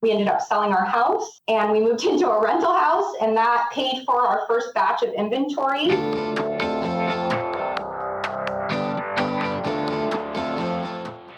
We ended up selling our house and we moved into a rental house, and that paid for our first batch of inventory.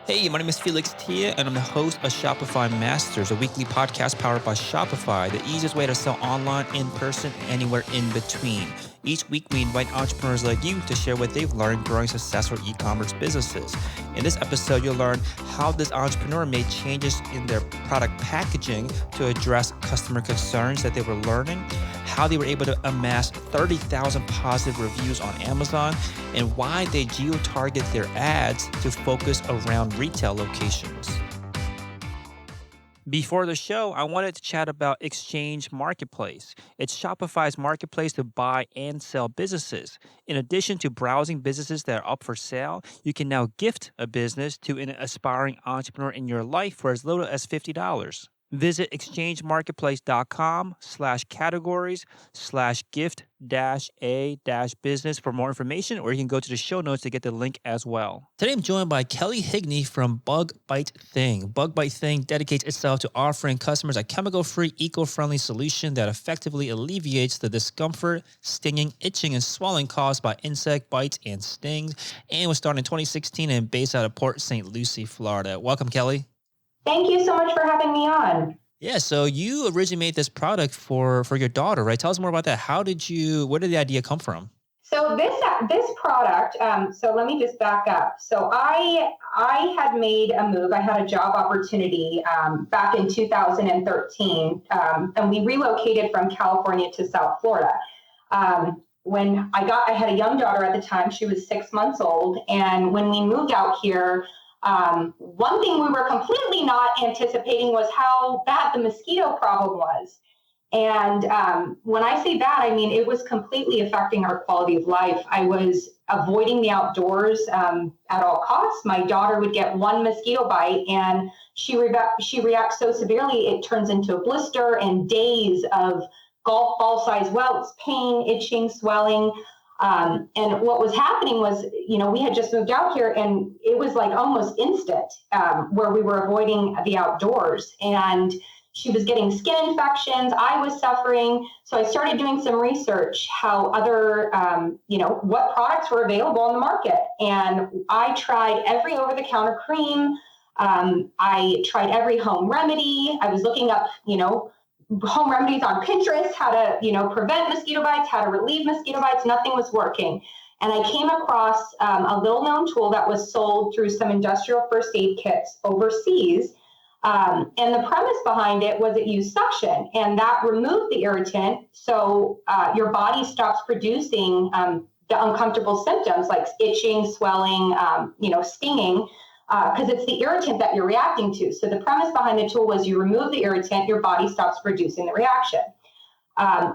Hey, my name is Felix Tia, and I'm the host of Shopify Masters, a weekly podcast powered by Shopify, the easiest way to sell online, in person, anywhere in between. Each week, we invite entrepreneurs like you to share what they've learned growing successful e-commerce businesses. In this episode, you'll learn how this entrepreneur made changes in their product packaging to address customer concerns that they were learning, how they were able to amass 30,000 positive reviews on Amazon, and why they geo-target their ads to focus around retail locations. Before the show, I wanted to chat about Exchange Marketplace. It's Shopify's marketplace to buy and sell businesses. In addition to browsing businesses that are up for sale, you can now gift a business to an aspiring entrepreneur in your life for as little as $50. Visit exchangemarketplace.com/categories/gift-a-business for more information, or you can go to the show notes to get the link as well. Today, I'm joined by Kelly Higney from Bug Bite Thing. Bug Bite Thing dedicates itself to offering customers a chemical-free, eco-friendly solution that effectively alleviates the discomfort, stinging, itching, and swelling caused by insect bites and stings, and was started in 2016 and based out of Port St. Lucie, Florida. Welcome, Kelly. Thank you so much for having me on. Yeah, so you originally made this product for your daughter, right? Tell us more about that. Where did the idea come from? So this product, so let me just back up. So I had made a move. I had a job opportunity back in 2013, and we relocated from California to South Florida. When I had a young daughter at the time. She was 6 months old, and when we moved out here, one thing we were completely not anticipating was how bad the mosquito problem was. And when I say bad, I mean it was completely affecting our quality of life. I was avoiding the outdoors at all costs. My daughter would get one mosquito bite, and she reacts so severely it turns into a blister and days of golf ball size welts, pain, itching, swelling. And what was happening was, we had just moved out here, and it was like almost instant where we were avoiding the outdoors, and she was getting skin infections. I was suffering. So I started doing some research, how other, what products were available on the market. And I tried every over-the-counter cream. I tried every home remedy. I was looking up, home remedies on Pinterest, how to, prevent mosquito bites, how to relieve mosquito bites. Nothing was working. And I came across a little known tool that was sold through some industrial first aid kits overseas. And the premise behind it was it used suction, and that removed the irritant. So your body stops producing the uncomfortable symptoms like itching, swelling, stinging, because it's the irritant that you're reacting to. So the premise behind the tool was you remove the irritant, your body stops producing the reaction.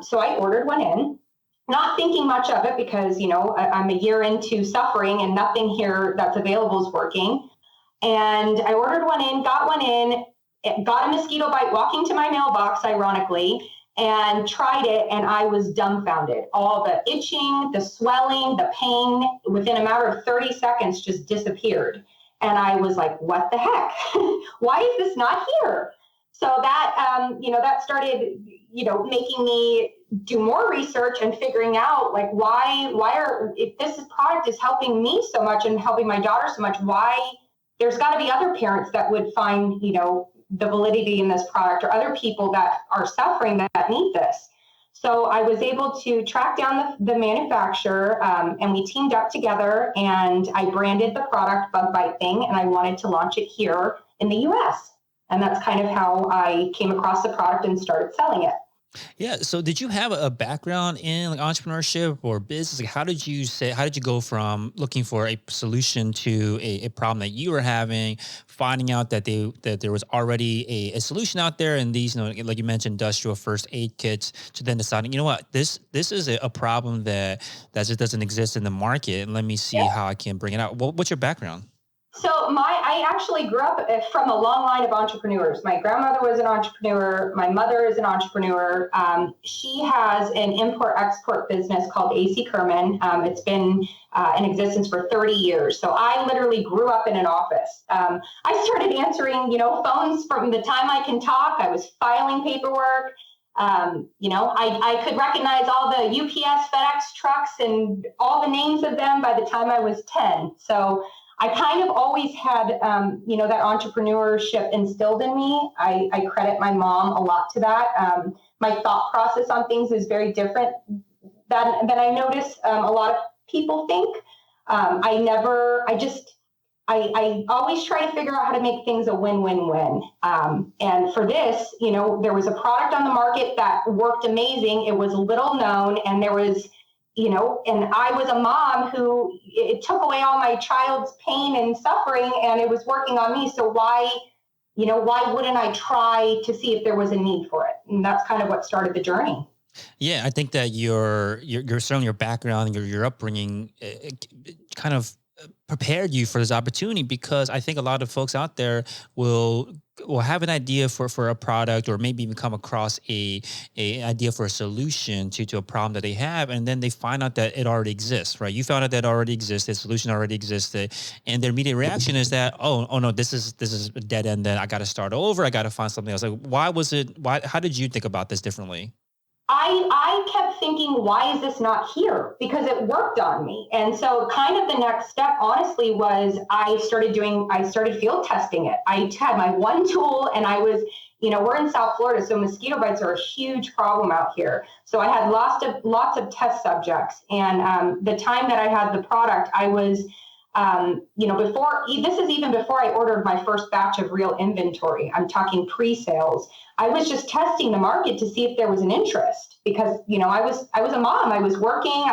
So I ordered one in, not thinking much of it because, I'm a year into suffering and nothing here that's available is working. And I ordered one in, got a mosquito bite walking to my mailbox, ironically, and tried it, and I was dumbfounded. All the itching, the swelling, the pain, within a matter of 30 seconds just disappeared. And I was like, what the heck? Why is this not here? So that, that started, making me do more research and figuring out like, if this product is helping me so much and helping my daughter so much, why there's got to be other parents that would find, the validity in this product, or other people that are suffering that need this. So I was able to track down the manufacturer, and we teamed up together, and I branded the product Bug Bite Thing, and I wanted to launch it here in the US. And that's kind of how I came across the product and started selling it. Yeah. So did you have a background in entrepreneurship or business? Like how did you go from looking for a solution to a problem that you were having, finding out that there was already a solution out there, and these, like you mentioned, industrial first aid kits, to then deciding, this is a problem that just doesn't exist in the market, and let me see how I can bring it out. What's your background? So I actually grew up from a long line of entrepreneurs. My grandmother was an entrepreneur. My mother is an entrepreneur. She has an import-export business called AC Kerman. It's been in existence for 30 years. So I literally grew up in an office. I started answering, phones from the time I can talk. I was filing paperwork. I could recognize all the UPS, FedEx trucks and all the names of them by the time I was 10. So I kind of always had, that entrepreneurship instilled in me. I credit my mom a lot to that. My thought process on things is very different than I notice a lot of people think. I always try to figure out how to make things a win-win-win. And for this, there was a product on the market that worked amazing. It was little known, and there was, and I was a mom who it took away all my child's pain and suffering, and it was working on me. So why wouldn't I try to see if there was a need for it? And that's kind of what started the journey. Yeah, I think that your certainly your background, your upbringing, kind of prepared you for this opportunity, because I think a lot of folks out there will have an idea for a product, or maybe even come across a idea for a solution to a problem that they have, and then they find out that it already exists, right? You found out that it already existed, solution already existed, and their immediate reaction is that, oh no, this is a dead end. Then I got to start over. I got to find something else. Like, how did you think about this differently? I kept thinking, why is this not here? Because it worked on me. And so kind of the next step, honestly, was I started field testing it. I had my one tool, and I was, we're in South Florida, so mosquito bites are a huge problem out here. So I had lots of test subjects. And the time that I had the product, I was, this is even before I ordered my first batch of real inventory. I'm talking pre-sales. I was just testing the market to see if there was an interest, because, I was a mom. I was working.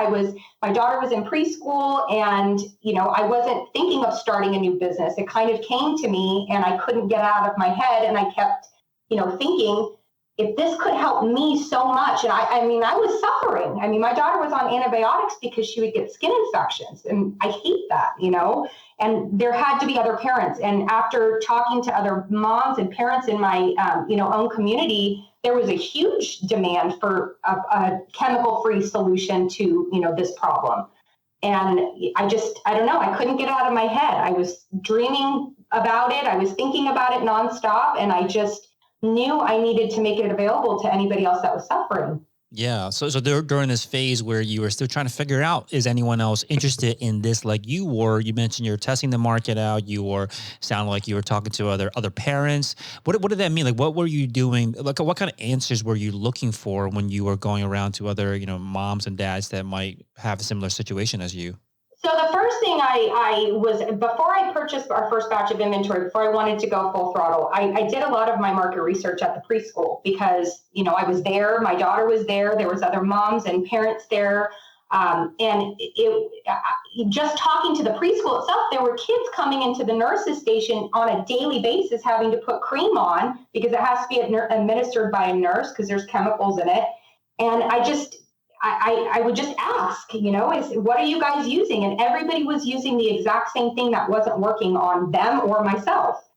My daughter was in preschool, and, I wasn't thinking of starting a new business. It kind of came to me, and I couldn't get out of my head. And I kept, thinking, if this could help me so much. And I was suffering. My daughter was on antibiotics because she would get skin infections, and I hate that, and there had to be other parents. And after talking to other moms and parents in my, own community, there was a huge demand for a chemical-free solution to, this problem. And I don't know, I couldn't get out of my head. I was dreaming about it. I was thinking about it nonstop. And I just knew I needed to make it available to anybody else that was suffering. Yeah. So during this phase where you were still trying to figure out, is anyone else interested in this like you were? You mentioned you're testing the market out. Sounded like you were talking to other parents. What did that mean? Like, what were you doing? Like, what kind of answers were you looking for when you were going around to other, moms and dads that might have a similar situation as you? So the first thing before I purchased our first batch of inventory, before I wanted to go full throttle, I did a lot of my market research at the preschool, because, I was there, my daughter was there was other moms and parents there. And just talking to the preschool itself, there were kids coming into the nurse's station on a daily basis, having to put cream on because it has to be administered by a nurse because there's chemicals in it. And I would just ask, what are you guys using? And everybody was using the exact same thing that wasn't working on them or myself.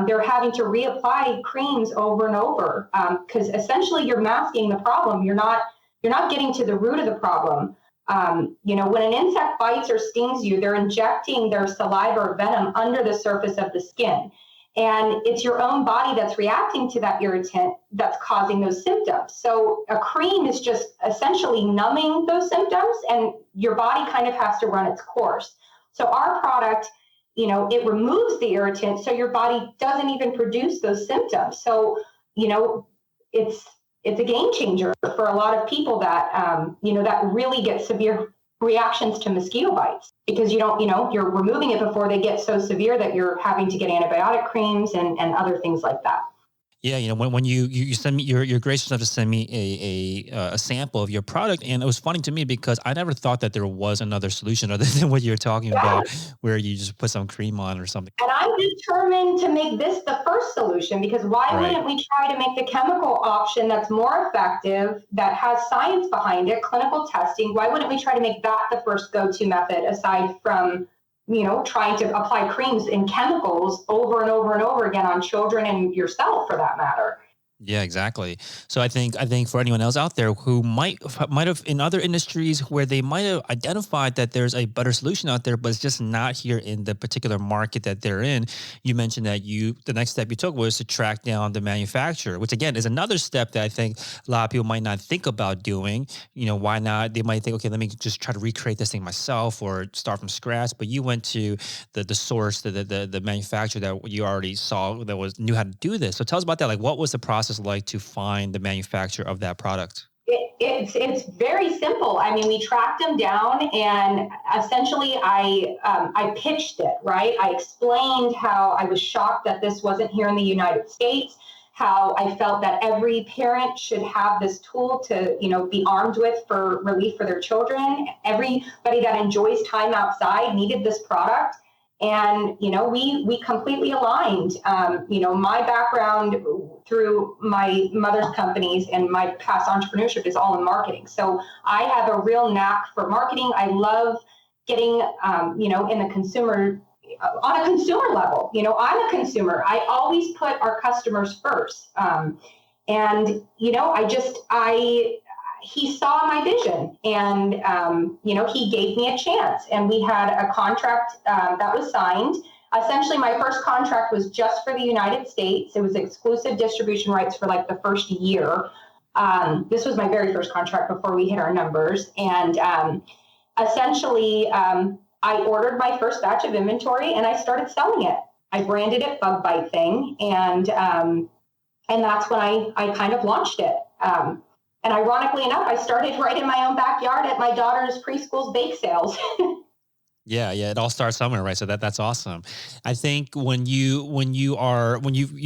They're having to reapply creams over and over, because essentially you're masking the problem. You're not getting to the root of the problem. When an insect bites or stings you, they're injecting their saliva or venom under the surface of the skin. And it's your own body that's reacting to that irritant that's causing those symptoms. So a cream is just essentially numbing those symptoms, and your body kind of has to run its course. So our product, it removes the irritant, so your body doesn't even produce those symptoms. So, it's a game changer for a lot of people that, that really get severe reactions to mosquito bites, because you're removing it before they get so severe that you're having to get antibiotic creams and other things like that. Yeah, when you send me, you're gracious enough to send me a sample of your product, and it was funny to me because I never thought that there was another solution other than what you're talking about, where you just put some cream on or something. And I'm determined to make this the first solution, because why wouldn't we try to make the chemical option that's more effective, that has science behind it, clinical testing? Why wouldn't we try to make that the first go-to method, aside from trying to apply creams and chemicals over and over and over again on children and yourself for that matter. Yeah, exactly. So I think for anyone else out there who might have in other industries where they might have identified that there's a better solution out there, but it's just not here in the particular market that they're in. You mentioned that the next step you took was to track down the manufacturer, which again is another step that I think a lot of people might not think about doing. Why not? They might think, okay, let me just try to recreate this thing myself or start from scratch. But you went to the source, the manufacturer that you already saw that knew how to do this. So tell us about that. Like, what was the process like to find the manufacturer of that product? It's very simple. I mean, we tracked them down, and essentially I pitched it, right? I explained how I was shocked that this wasn't here in the United States, how I felt that every parent should have this tool to, be armed with for relief for their children. Everybody that enjoys time outside needed this product. And, we completely aligned. My background through my mother's companies and my past entrepreneurship is all in marketing. So I have a real knack for marketing. I love getting, in the consumer, on a consumer level. I'm a consumer. I always put our customers first. He saw my vision, and, he gave me a chance, and we had a contract that was signed. Essentially, my first contract was just for the United States. It was exclusive distribution rights for like the first year. This was my very first contract before we hit our numbers. And essentially, I ordered my first batch of inventory and I started selling it. I branded it Bug Bite Thing. And that's when I kind of launched it. And ironically enough, I started right in my own backyard at my daughter's preschool's bake sales. Yeah, it all starts somewhere, right? So that's awesome. I think when you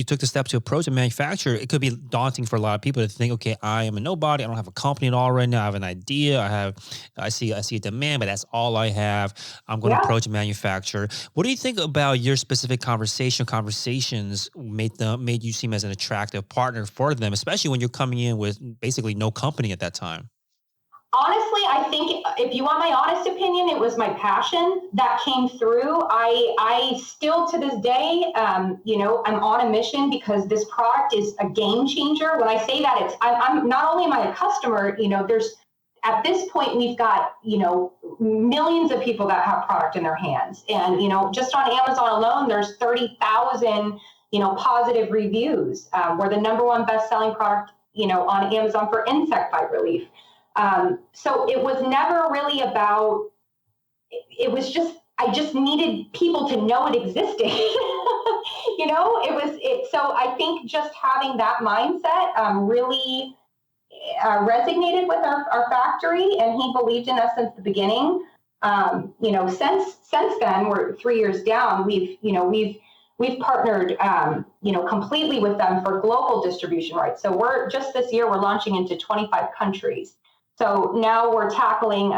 took the step to approach a manufacturer, it could be daunting for a lot of people to think, okay, I am a nobody. I don't have a company at all right now. I have an idea. I see a demand, but that's all I have. I'm going to approach a manufacturer. What do you think about your specific conversations made you seem as an attractive partner for them, especially when you're coming in with basically no company at that time? Honestly, I think if you want my honest opinion, it was my passion that came through. I still to this day, I'm on a mission because this product is a game changer. When I say that, I'm not only am I a customer, there's at this point we've got, millions of people that have product in their hands. And, just on Amazon alone, there's 30,000, positive reviews. We're the number one best-selling product, on Amazon for insect bite relief. So it was never really about, I just needed people to know it existed. So I think just having that mindset really resonated with our factory, and he believed in us since the beginning. Since then, we're 3 years down, we've partnered, completely with them for global distribution rights. So this year, we're launching into 25 countries. So now we're tackling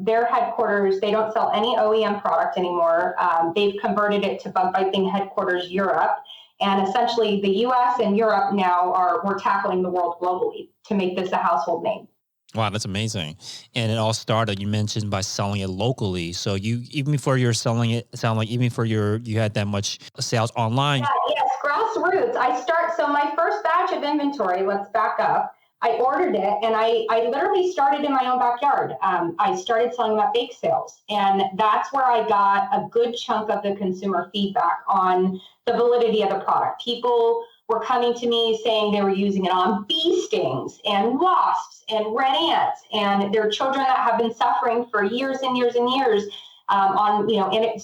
their headquarters. They don't sell any OEM product anymore. They've converted it to Bug Bite Thing headquarters Europe. And essentially the US and Europe now we're tackling the world globally to make this a household name. Wow, that's amazing. And it all started, you mentioned, by selling it locally. So even before you're selling it, you had that much sales online. Yes, grassroots. So my first batch of inventory, let's back up. I ordered it, and I literally started in my own backyard. I started selling them at bake sales, and that's where I got a good chunk of the consumer feedback on the validity of the product. People were coming to me saying they were using it on bee stings and wasps and red ants, and their children that have been suffering for years and years and years. And it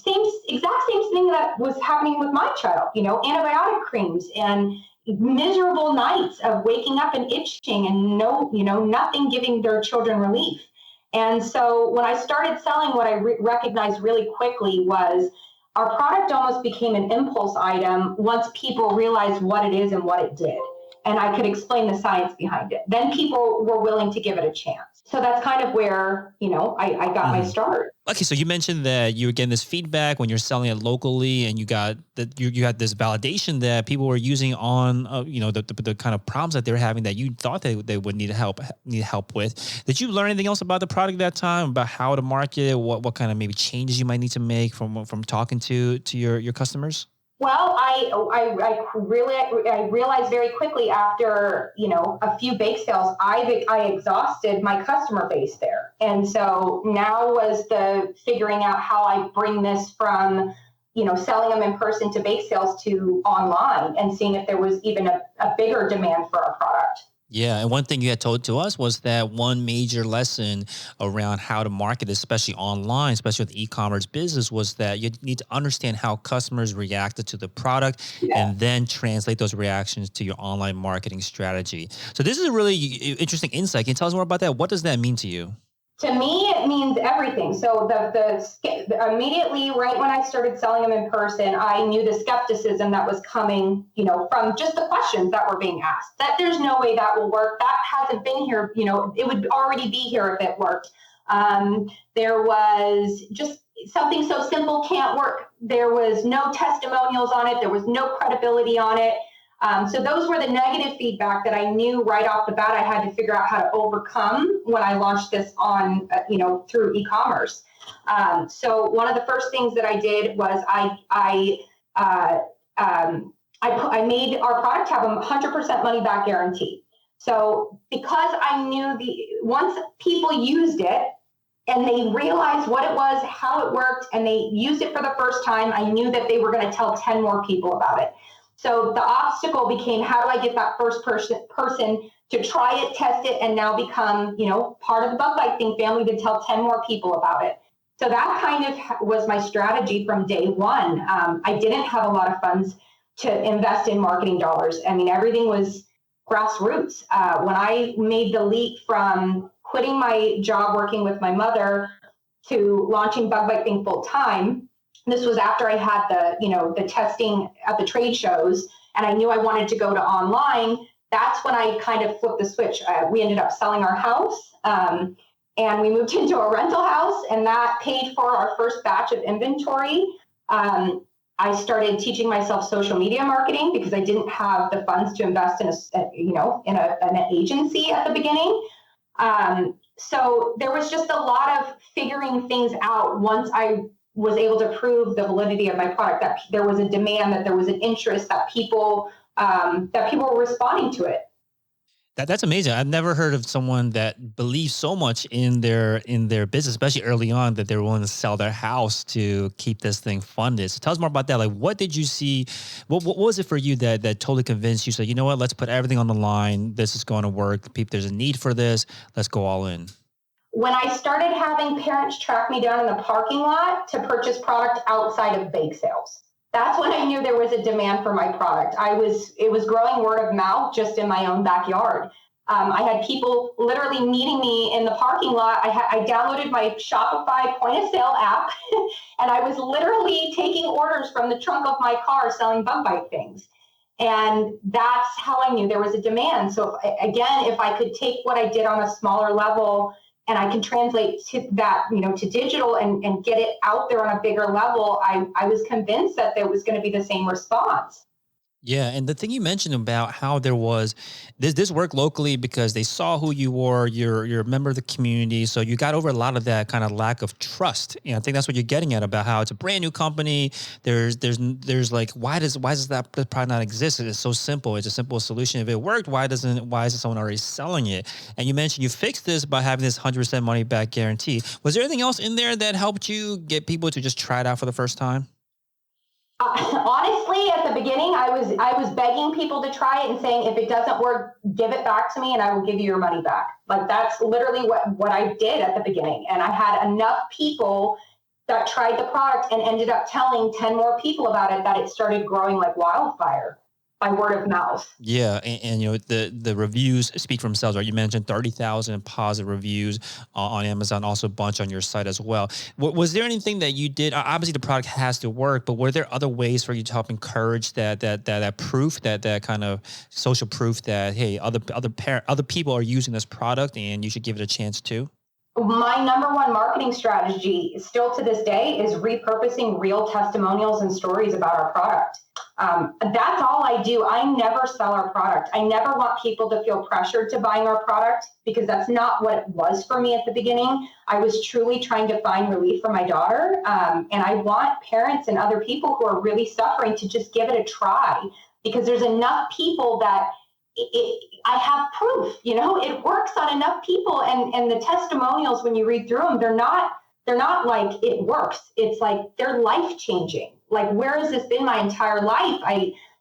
exact same thing that was happening with my child. Antibiotic creams and miserable nights of waking up and itching and nothing giving their children relief. And so when I started selling, what I recognized really quickly was our product almost became an impulse item once people realized what it is and what it did. and I could explain the science behind it, then people were willing to give it a chance. So that's kind of where, I got my start. Okay, so you mentioned that you were getting this feedback when you're selling it locally, and you got that you had this validation that people were using on, the kind of problems that they're having that you thought they would need help with. Did you learn anything else about the product at that time, about how to market it, what kind of maybe changes you might need to make from talking to your customers? Well, I realized very quickly after, a few bake sales, I exhausted my customer base there. And so now was the figuring out how I bring this from, selling them in person to bake sales to online, and seeing if there was even a bigger demand for our product. Yeah, and one thing you had told to us was that one major lesson around how to market, especially online, especially with e-commerce business, was that you need to understand how customers reacted to the product and then translate those reactions to your online marketing strategy. So this is a really interesting insight. Can you tell us more about that? What does that mean to you? To me, it means everything. So the immediately, right when I started selling them in person, I knew the skepticism that was coming, from just the questions that were being asked. That there's no way that will work. That hasn't been here. It would already be here if it worked. There was just something so simple can't work. There was no testimonials on it. There was no credibility on it. So those were the negative feedback that I knew right off the bat I had to figure out how to overcome when I launched this on, through e-commerce. So one of the first things that I did was I made our product have a 100% money back guarantee. So because I knew once people used it and they realized what it was, how it worked, and they used it for the first time, I knew that they were going to tell 10 more people about it. So the obstacle became, how do I get that first person to try it, test it, and now become, part of the Bug Bite Thing family to tell 10 more people about it. So that kind of was my strategy from day one. I didn't have a lot of funds to invest in marketing dollars. I mean, everything was grassroots. When I made the leap from quitting my job working with my mother to launching Bug Bite Thing full time, this was after I had the testing at the trade shows, and I knew I wanted to go to online. That's when I kind of flipped the switch. We ended up selling our house, and we moved into a rental house, and that paid for our first batch of inventory. I started teaching myself social media marketing because I didn't have the funds to invest in an agency at the beginning. So there was just a lot of figuring things out once I was able to prove the validity of my product, that there was a demand, that there was an interest, that people were responding to it. That's amazing. I've never heard of someone that believes so much in their business, especially early on, that they're willing to sell their house to keep this thing funded. So tell us more about that. Like, what did you see? What was it for you that totally convinced you? So, you know what? Let's put everything on the line. This is going to work. There's a need for this. Let's go all in. When I started having parents track me down in the parking lot to purchase product outside of bake sales, that's when I knew there was a demand for my product. It was growing word of mouth just in my own backyard. I had people literally meeting me in the parking lot. I downloaded my Shopify point of sale app, and I was literally taking orders from the trunk of my car selling Bug Bite things. And that's how I knew there was a demand. So again, if I could take what I did on a smaller level and I can translate to that, to digital and get it out there on a bigger level, I was convinced that there was going to be the same response. Yeah, and the thing you mentioned about how there was this work locally because they saw who you were, you're a member of the community, so you got over a lot of that kind of lack of trust. And I think that's what you're getting at about how it's a brand new company. There's like why does that product not exist? It's so simple. It's a simple solution. If it worked, why isn't someone already selling it? And you mentioned you fixed this by having this 100% money back guarantee. Was there anything else in there that helped you get people to just try it out for the first time? Honestly, at the beginning, I was begging people to try it and saying, if it doesn't work, give it back to me and I will give you your money back. Like, that's literally what I did at the beginning. And I had enough people that tried the product and ended up telling 10 more people about it that it started growing like wildfire. by word of mouth. Yeah, and the reviews speak for themselves, right? You mentioned 30,000 positive reviews on Amazon, also a bunch on your site as well. Was there anything that you did? Obviously, the product has to work, but were there other ways for you to help encourage that proof, that kind of social proof that, hey, other people are using this product and you should give it a chance too? My number one marketing strategy still to this day is repurposing real testimonials and stories about our product. That's all I do. I never sell our product. I never want people to feel pressured to buying our product, because that's not what it was for me at the beginning. I was truly trying to find relief for my daughter. And I want parents and other people who are really suffering to just give it a try, because there's enough people that I have proof, it works on enough people, and the testimonials, when you read through them, they're not like it works. It's like they're life changing. Like, where has this been my entire life?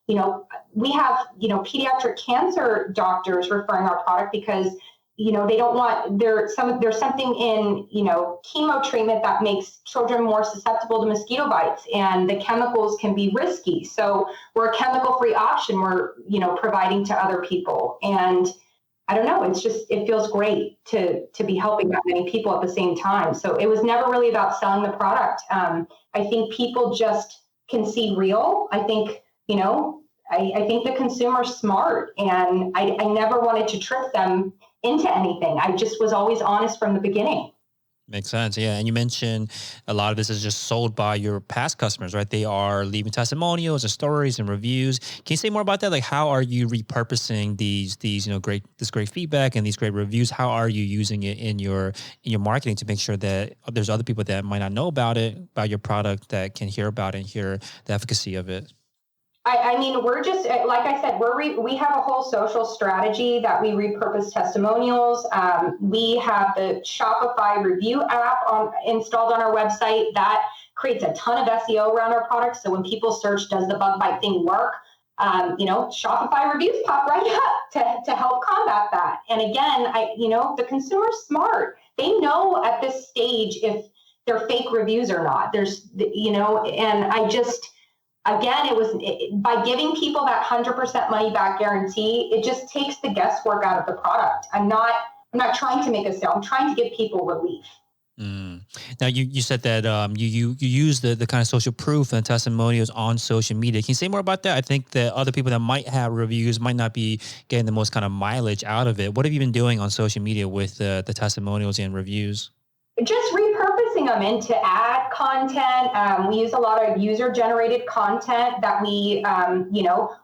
We have, pediatric cancer doctors referring our product because, they don't want, there's something in, chemo treatment that makes children more susceptible to mosquito bites, and the chemicals can be risky. So we're a chemical-free option we're, providing to other people. And I don't know, it feels great to be helping that many people at the same time. So it was never really about selling the product. I think people just can see real. I think, I think the consumer's smart, and I never wanted to trick them into anything. I just was always honest from the beginning. Makes sense. Yeah. And you mentioned a lot of this is just sold by your past customers, right? They are leaving testimonials and stories and reviews. Can you say more about that? Like, how are you repurposing these great feedback and these great reviews? How are you using it in your marketing to make sure that there's other people that might not know about your product, that can hear about it and hear the efficacy of it? I mean, we're just, like I said, we have a whole social strategy that we repurpose testimonials. We have the Shopify review app installed on our website that creates a ton of SEO around our products. So when people search, does the bug bite thing work? Shopify reviews pop right up to help combat that. And again, the consumer's smart. They know at this stage if they're fake reviews or not. And I just, again, by giving people that 100% money back guarantee, it just takes the guesswork out of the product. I'm not trying to make a sale. I'm trying to give people relief. Now, you said that you use the kind of social proof and testimonials on social media. Can you say more about that? I think that other people that might have reviews might not be getting the most kind of mileage out of it. What have you been doing on social media with the testimonials and reviews? Just repurposing them into ad content. We use a lot of user-generated content that we,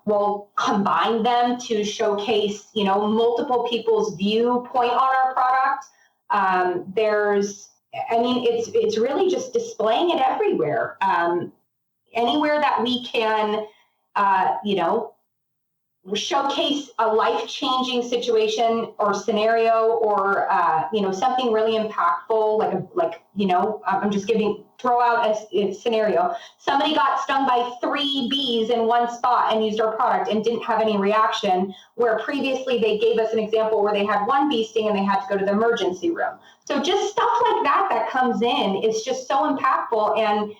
will combine them to showcase, multiple people's viewpoint on our product. It's really just displaying it everywhere. Anywhere that we can, showcase a life-changing situation or scenario, or something really impactful, I'm just throw out a scenario. Somebody got stung by 3 bees in one spot and used our product and didn't have any reaction, where previously they gave us an example where they had 1 bee sting and they had to go to the emergency room. So just stuff like that comes in is just so impactful. And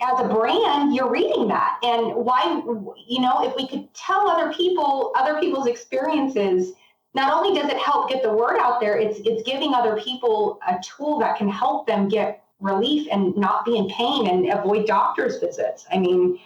as a brand, you're reading that. And why, if we could tell other people's experiences, not only does it help get the word out there, it's giving other people a tool that can help them get relief and not be in pain and avoid doctor's visits. I mean,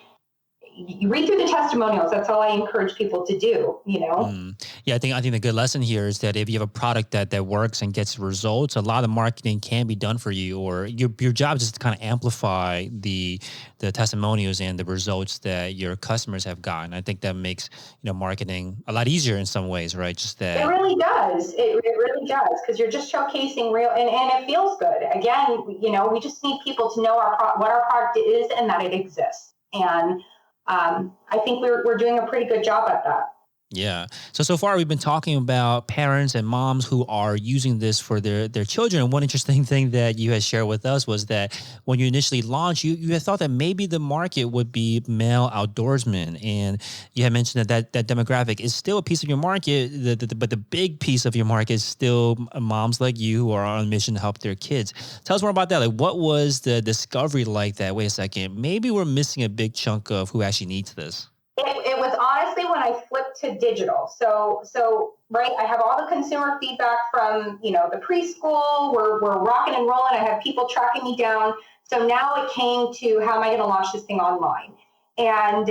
you read through the testimonials. That's all I encourage people to do, Yeah, I think the good lesson here is that if you have a product that works and gets results, a lot of marketing can be done for you, or your job is just to kind of amplify the testimonials and the results that your customers have gotten. I think that makes, marketing a lot easier in some ways, right? Just that it really does. It really does, because you're just showcasing real, and it feels good. Again, we just need people to know what our product is and that it exists. And I think we're doing a pretty good job at that. Yeah. So far we've been talking about parents and moms who are using this for their children. And one interesting thing that you had shared with us was that when you initially launched, you had thought that maybe the market would be male outdoorsmen. And you had mentioned that demographic is still a piece of your market, but the big piece of your market is still moms like you who are on a mission to help their kids. Tell us more about that. Like, what was the discovery like that? Wait a second, maybe we're missing a big chunk of who actually needs this. It was honestly when I flipped to digital. So right, I have all the consumer feedback from, the preschool. We're rocking and rolling. I have people tracking me down. So now it came to, how am I going to launch this thing online? And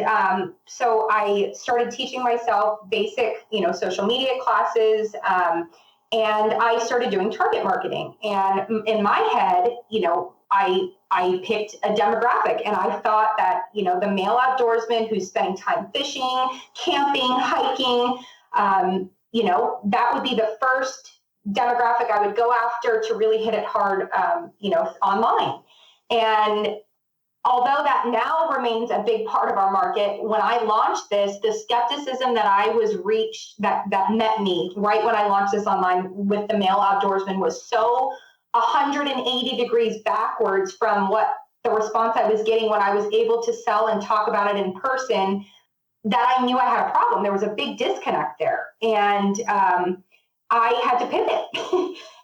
so I started teaching myself basic, social media classes. And I started doing target marketing. And in my head, I picked a demographic, and I thought that, the male outdoorsman who's spending time fishing, camping, hiking, that would be the first demographic I would go after to really hit it hard, online. And although that now remains a big part of our market, when I launched this, the skepticism that I was reached, that met me right when I launched this online with the male outdoorsman, was so 180 degrees backwards from what the response I was getting when I was able to sell and talk about it in person, that I knew I had a problem. There was a big disconnect there. And I had to pivot.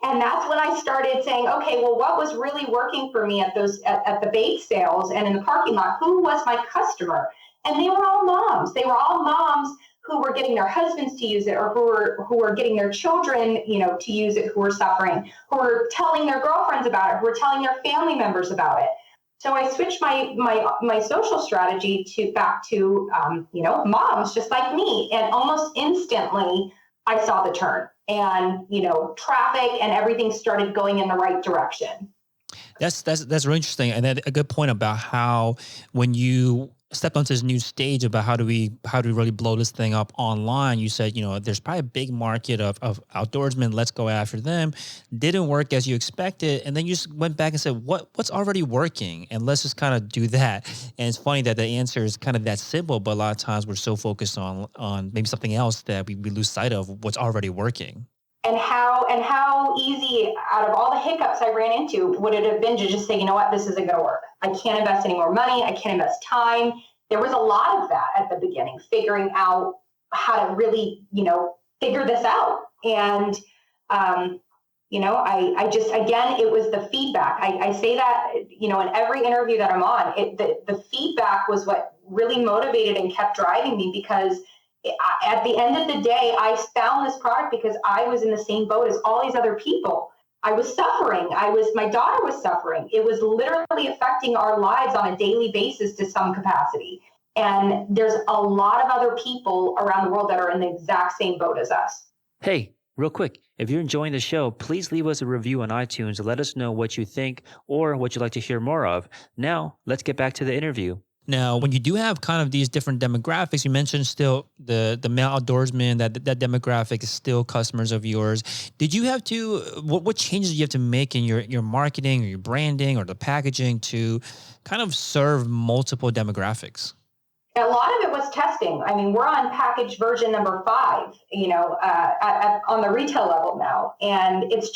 And that's when I started saying, okay, well, what was really working for me at the bake sales and in the parking lot? Who was my customer? And they were all moms. They were all moms who were getting their husbands to use it, or who were getting their children, to use it, who were suffering, who were telling their girlfriends about it, who were telling their family members about it. So I switched my social strategy back to moms just like me, and almost instantly I saw the turn, and traffic and everything started going in the right direction. That's really interesting, and then a good point about how when you stepped onto this new stage about how do we really blow this thing up online, you said, there's probably a big market of outdoorsmen, let's go after them. Didn't work as you expected, and then you just went back and said, what's already working, and let's just kind of do that. And it's funny that the answer is kind of that simple, but a lot of times we're so focused on maybe something else that we lose sight of what's already working. And how easy, out of all the hiccups I ran into, would it have been to just say, you know what, this isn't going to work. I can't invest any more money. I can't invest time. There was a lot of that at the beginning, figuring out how to really, figure this out. And, I just, again, it was the feedback. I say that, in every interview that I'm on, the feedback was what really motivated and kept driving me, because at the end of the day, I found this product because I was in the same boat as all these other people. I was suffering. My daughter was suffering. It was literally affecting our lives on a daily basis to some capacity. And there's a lot of other people around the world that are in the exact same boat as us. Hey, real quick, if you're enjoying the show, please leave us a review on iTunes to let us know what you think or what you'd like to hear more of. Now, let's get back to the interview. Now, when you do have kind of these different demographics, you mentioned still the male outdoorsman, that demographic is still customers of yours. Did you have to, what changes do you have to make in your marketing or your branding or the packaging to kind of serve multiple demographics? A lot of it was testing. I mean, we're on package version number 5, on the retail level now. And it's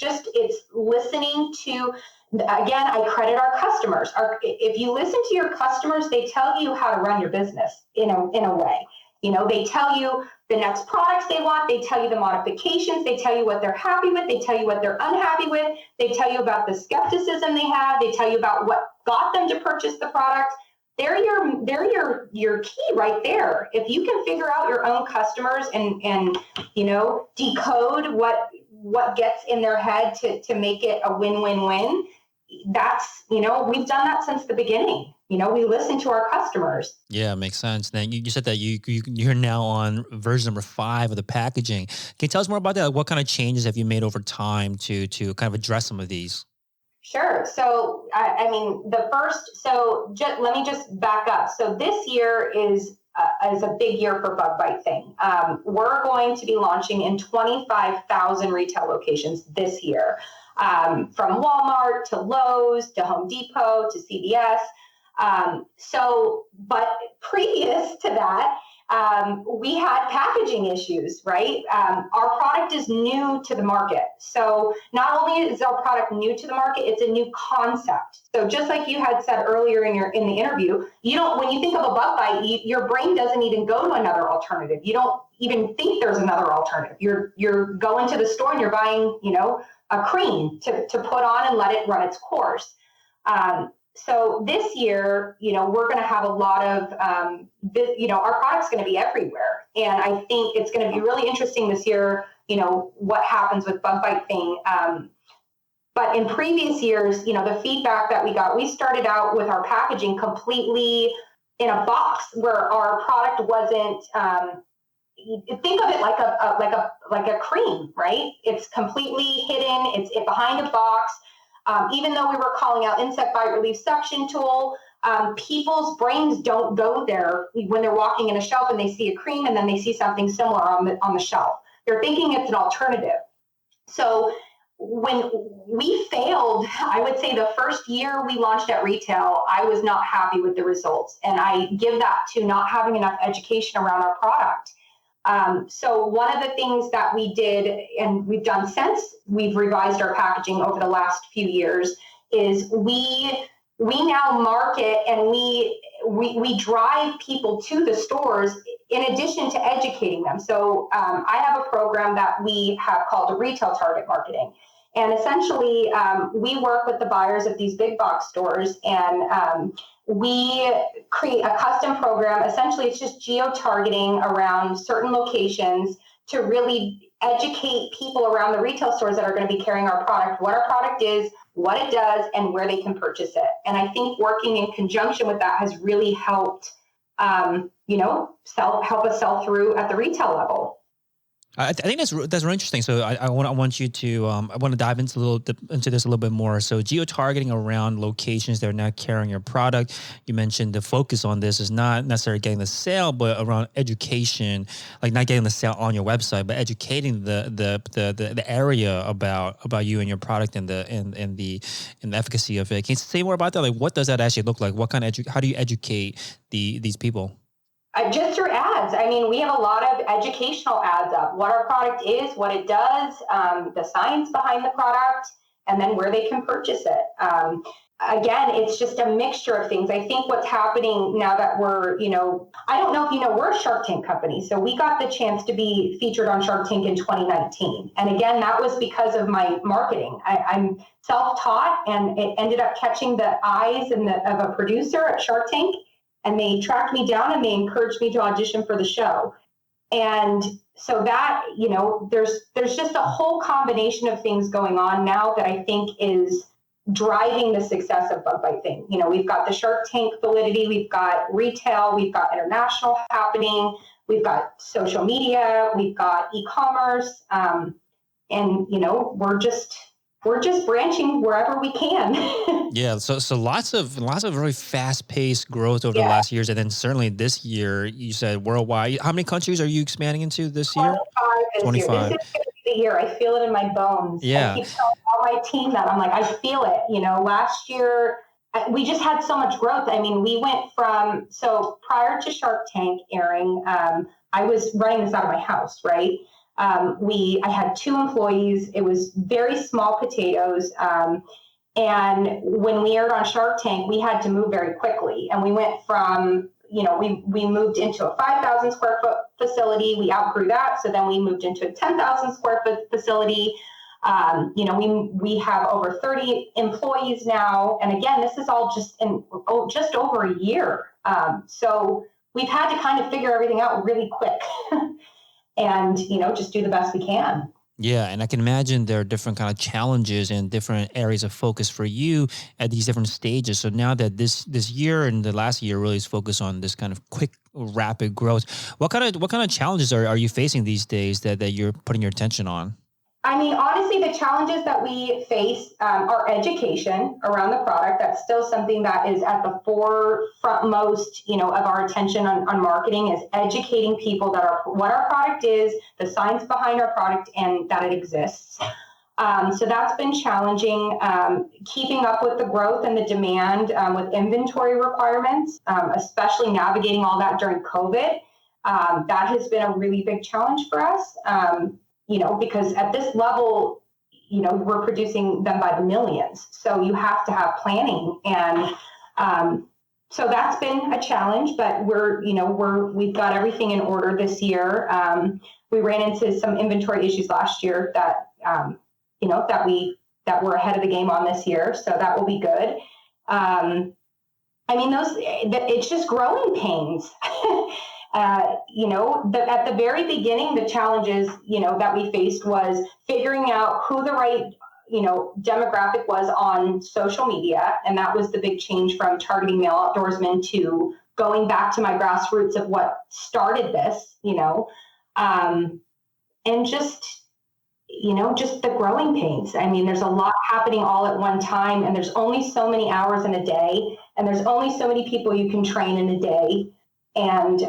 listening to, again, I credit our customers. If you listen to your customers, they tell you how to run your business in a way. They tell you the next products they want. They tell you the modifications. They tell you what they're happy with. They tell you what they're unhappy with. They tell you about the skepticism they have. They tell you about what got them to purchase the product. They're your key right there. If you can figure out your own customers and decode what gets in their head to make it a win-win-win, that's, we've done that since the beginning. We listen to our customers. Yeah, makes sense. Then you said that you're now on version number 5 of the packaging. Can you tell us more about that? What kind of changes have you made over time to kind of address some of these? Sure. So, let me just back up. So this year is a big year for Bug Bite Thing. We're going to be launching in 25,000 retail locations this year, from Walmart to Lowe's to Home Depot to CVS. But previous to that, we had packaging issues, right? Our product is new to the market. So not only is our product new to the market, it's a new concept. So just like you had said earlier in the interview, when you think of a bug bite, your brain doesn't even go to another alternative. You don't even think there's another alternative. You're going to the store and you're buying, a cream to put on and let it run its course. So this year, we're going to have a lot of, our product's going to be everywhere. And I think it's going to be really interesting this year, what happens with bug bite thing. But in previous years, the feedback that we started out with our packaging completely in a box where our product wasn't, think of it like a cream, right? It's completely hidden. It's behind a box. Even though we were calling out insect bite relief suction tool, people's brains don't go there when they're walking in a shelf and they see a cream and then they see something similar on the shelf. They're thinking it's an alternative. So when we failed, I would say the first year we launched at retail, I was not happy with the results. And I give that to not having enough education around our product. So one of the things that we did, and we've done since we've revised our packaging over the last few years, is we now market and we drive people to the stores in addition to educating them. So I have a program that we have called retail target marketing. And essentially, we work with the buyers of these big box stores, and we create a custom program. Essentially, it's just geo-targeting around certain locations to really educate people around the retail stores that are going to be carrying our product, what our product is, what it does, and where they can purchase it. And I think working in conjunction with that has really helped, help us sell through at the retail level. I think that's really interesting. So I want you to I want to dive into this a little bit more. So geo-targeting around locations that are now carrying your product. You mentioned the focus on this is not necessarily getting the sale, but around education, like not getting the sale on your website, but educating the area about you and your product and the efficacy of it. Can you say more about that? Like, what does that actually look like? What kind of how do you educate these people? Just through ads. I mean, we have a lot of educational ads up. What our product is, what it does, the science behind the product, and then where they can purchase it. Again, it's just a mixture of things. I think what's happening now that we're, I don't know if we're a Shark Tank company. So we got the chance to be featured on Shark Tank in 2019. And again, that was because of my marketing. I'm self-taught, and it ended up catching the eyes of a producer at Shark Tank. And they tracked me down and they encouraged me to audition for the show. And so that, there's just a whole combination of things going on now that I think is driving the success of Bug Bite Thing. We've got the Shark Tank validity, we've got retail, we've got international happening, we've got social media, we've got e-commerce, and we're just branching wherever we can. Yeah, so lots of really fast-paced growth over the last years, and then certainly this year, you said worldwide. How many countries are you expanding into this year? 25 Year. This is going to be the year. I feel it in my bones. Yeah. I keep telling all my team that. I'm like, I feel it. Last year, we just had so much growth. I mean, we went from, so prior to Shark Tank airing, I was running this out of my house, right? I had 2 employees. It was very small potatoes. And when we aired on Shark Tank, we had to move very quickly. And we went from, we moved into a 5,000 square foot facility. We outgrew that. So then we moved into a 10,000 square foot facility. We have over 30 employees now. And again, this is all just just over a year. So we've had to kind of figure everything out really quick. And, just do the best we can. Yeah, and I can imagine there are different kind of challenges and different areas of focus for you at these different stages. So now that this year and the last year really is focused on this kind of quick, rapid growth, what kind of challenges are you facing these days that you're putting your attention on? I mean, honestly, the challenges that we face are education around the product. That's still something that is at the forefront most, of our attention on marketing, is educating people what our product is, the science behind our product, and that it exists. So that's been challenging. Keeping up with the growth and the demand with inventory requirements, especially navigating all that during COVID. That has been a really big challenge for us. Because at this level, we're producing them by the millions. So you have to have planning. And so that's been a challenge, but we've got everything in order this year. We ran into some inventory issues last year that we're ahead of the game on this year. So that will be good. It's just growing pains. At the very beginning, the challenges, that we faced was figuring out who the right, demographic was on social media. And that was the big change from targeting male outdoorsmen to going back to my grassroots of what started this, and just the growing pains. I mean, there's a lot happening all at one time, and there's only so many hours in a day, and there's only so many people you can train in a day. And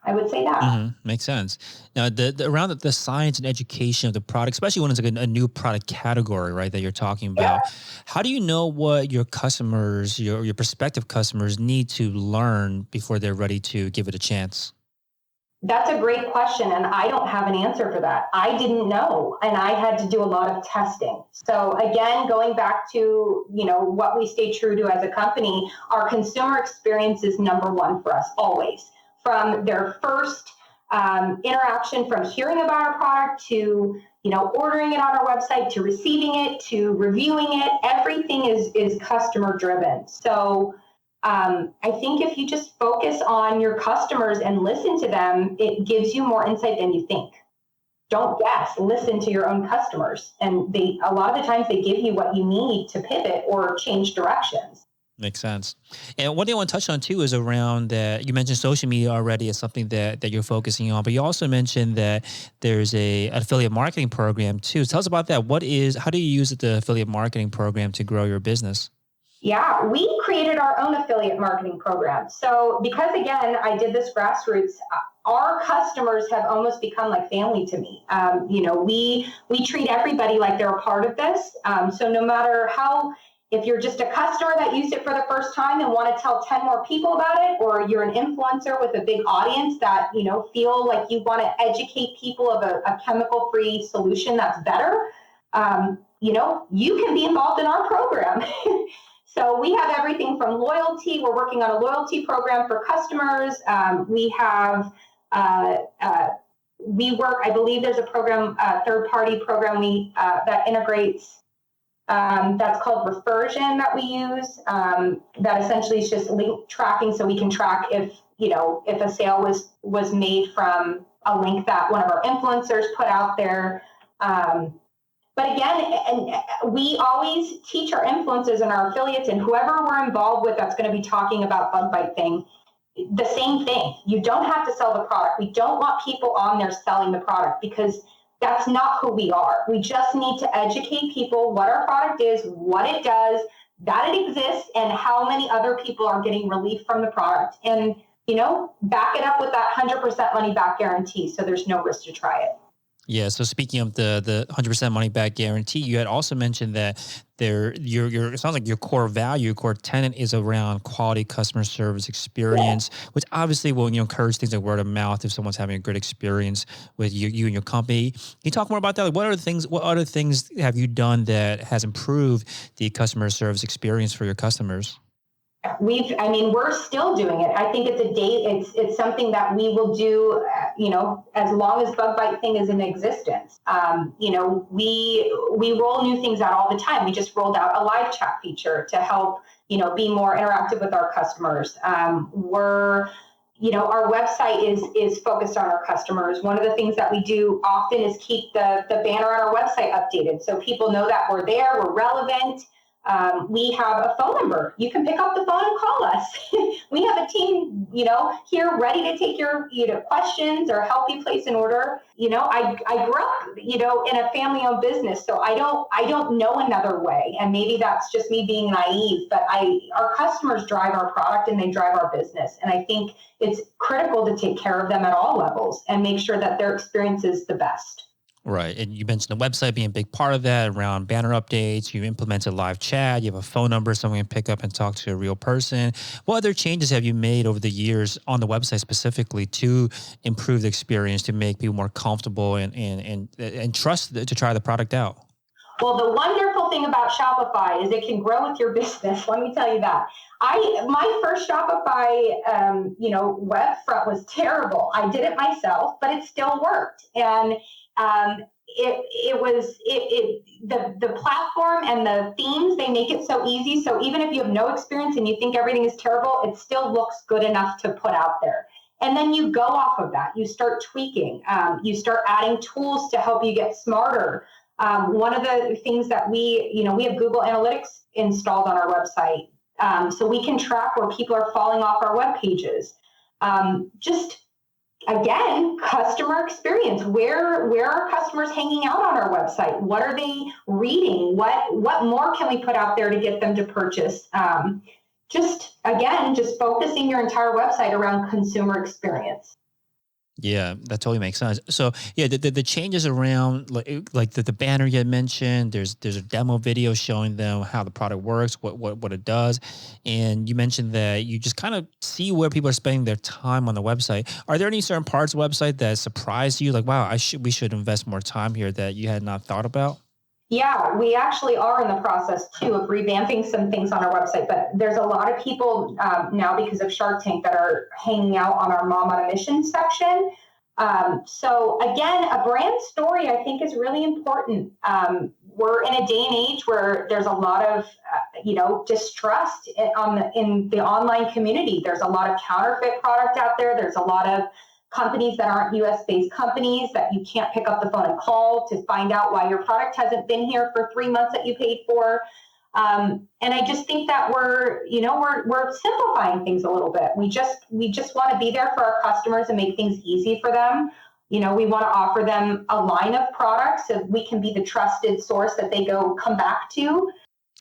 I would say that. Makes sense. Now, around the science and education of the product, especially when it's like a new product category, right, that you're talking about, how do you know what your customers, your prospective customers need to learn before they're ready to give it a chance? That's a great question, and I don't have an answer for that. I didn't know, and I had to do a lot of testing. So again, going back to, what we stay true to as a company, our consumer experience is number one for us always. From their first interaction, from hearing about our product to, ordering it on our website, to receiving it, to reviewing it, everything is customer driven. So I think if you just focus on your customers and listen to them, it gives you more insight than you think. Don't guess, listen to your own customers. And a lot of the times they give you what you need to pivot or change directions. Makes sense. And one thing I want to touch on too is around that you mentioned social media already as something that you're focusing on, but you also mentioned that there's an affiliate marketing program too. Tell us about that. How do you use the affiliate marketing program to grow your business? Yeah, we created our own affiliate marketing program. So because, again, I did this grassroots, our customers have almost become like family to me. We treat everybody like they're a part of this. So no matter if you're just a customer that used it for the first time and want to tell 10 more people about it, or you're an influencer with a big audience that, feel like you want to educate people of a chemical-free solution that's better, you can be involved in our program. So we have everything from loyalty. We're working on a loyalty program for customers. We have, I believe there's a program, third-party program that integrates, that's called Reversion that we use. That essentially is just link tracking, so we can track if a sale was made from a link that one of our influencers put out there. But again, and we always teach our influencers and our affiliates and whoever we're involved with that's going to be talking about Bug Bite thing, the same thing. You don't have to sell the product. We don't want people on there selling the product because that's not who we are. We just need to educate people what our product is, what it does, that it exists, and how many other people are getting relief from the product. And, back it up with that 100% money back guarantee so there's no risk to try it. Yeah. So speaking of the 100% money back guarantee, you had also mentioned that it sounds like your core value, your core tenet is around quality customer service experience, which obviously will encourage things like word of mouth if someone's having a good experience with you and your company. Can you talk more about that? Like what other things have you done that has improved the customer service experience for your customers? We're still doing it. I think it's something that we will do, as long as Bug Bite thing is in existence. We roll new things out all the time. We just rolled out a live chat feature to help, be more interactive with our customers. Our website is focused on our customers. One of the things that we do often is keep the banner on our website updated so people know that we're there, we're relevant. We have a phone number. You can pick up the phone and call us. We have a team, here ready to take your, questions or help you place an order. I grew up, in a family-owned business, so I don't know another way. And maybe that's just me being naive, but our customers drive our product and they drive our business. And I think it's critical to take care of them at all levels and make sure that their experience is the best. Right. And you mentioned the website being a big part of that around banner updates. You implemented live chat. You have a phone number someone can pick up and talk to a real person. What other changes have you made over the years on the website specifically to improve the experience, to make people more comfortable and trust to try the product out? Well, the wonderful thing about Shopify is it can grow with your business. Let me tell you that. My first Shopify, web front was terrible. I did it myself, but it still worked. And the platform and the themes, they make it so easy. So even if you have no experience and you think everything is terrible, it still looks good enough to put out there. And then you go off of that. You start tweaking. You start adding tools to help you get smarter. One of the things that we have Google Analytics installed on our website. So we can track where people are falling off our web pages. Just again, customer experience. Where are customers hanging out on our website? What are they reading? What more can we put out there to get them to purchase? Just focusing your entire website around consumer experience. Yeah, that totally makes sense. So yeah, the changes around like the banner you had mentioned, there's a demo video showing them how the product works, what it does. And you mentioned that you just kind of see where people are spending their time on the website. Are there any certain parts of the website that surprised you? Like, wow, we should invest more time here that you had not thought about? Yeah, we actually are in the process too of revamping some things on our website, but there's a lot of people now because of Shark Tank that are hanging out on our Mom on a Mission section. So again, a brand story I think is really important. We're in a day and age where there's a lot of distrust in the online community. There's a lot of counterfeit product out there. There's a lot of companies that aren't US-based companies that you can't pick up the phone and call to find out why your product hasn't been here for 3 months that you paid for. And I just think that we're simplifying things a little bit. We just want to be there for our customers and make things easy for them. We want to offer them a line of products so we can be the trusted source that they come back to.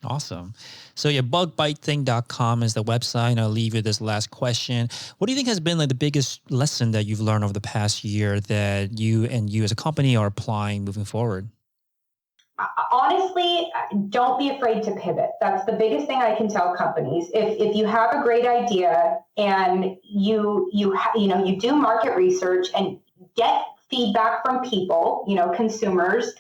Awesome. So yeah, bugbitething.com is the website. And I'll leave you this last question. What do you think has been like the biggest lesson that you've learned over the past year that you as a company are applying moving forward? Honestly, don't be afraid to pivot. That's the biggest thing I can tell companies. If you have a great idea and you do market research and get feedback from people, consumers,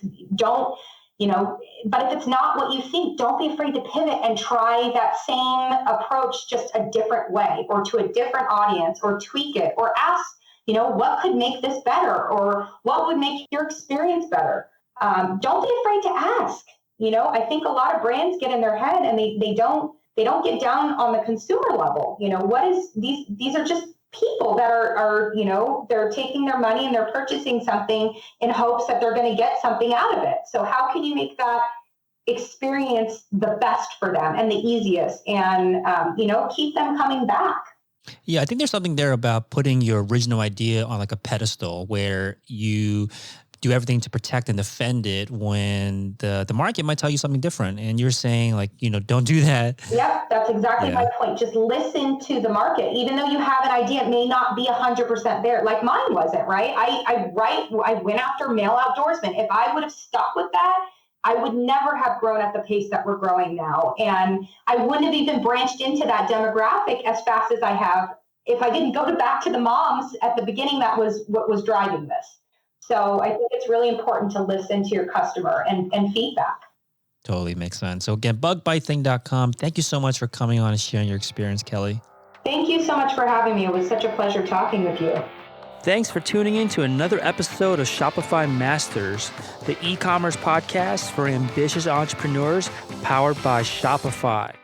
but if it's not what you think, don't be afraid to pivot and try that same approach just a different way or to a different audience or tweak it or ask, what could make this better or what would make your experience better? Don't be afraid to ask. I think a lot of brands get in their head and they don't get down on the consumer level. These are just people that are they're taking their money and they're purchasing something in hopes that they're going to get something out of it. So how can you make that experience the best for them and the easiest and, keep them coming back? Yeah, I think there's something there about putting your original idea on like a pedestal where you do everything to protect and defend it when the market might tell you something different. And you're saying like, don't do that. Yep, that's exactly my point. Just listen to the market. Even though you have an idea, it may not be 100% there. Like mine wasn't, right? I went after male outdoorsmen. If I would have stuck with that, I would never have grown at the pace that we're growing now. And I wouldn't have even branched into that demographic as fast as I have if I didn't go back to the moms at the beginning. That was what was driving this. So I think it's really important to listen to your customer and feedback. Totally makes sense. So again, bugbitething.com. Thank you so much for coming on and sharing your experience, Kelly. Thank you so much for having me. It was such a pleasure talking with you. Thanks for tuning in to another episode of Shopify Masters, the e-commerce podcast for ambitious entrepreneurs powered by Shopify.